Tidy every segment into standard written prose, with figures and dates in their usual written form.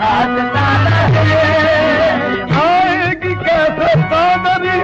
नाचता रहे आएगी कैसे कादरी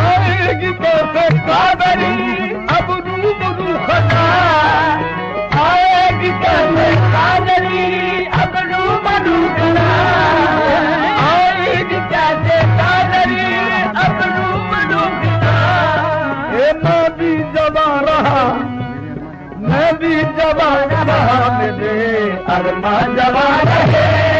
आएगी कैसे कादरी अब रूबरू खता आएगी कैसे कादरी अब रूबरू खता आएगी कैसे कादरी अब रूबरू खता मैं भी जवा रहा मैं भी जवा रहा मेरे अरमान जवा रहे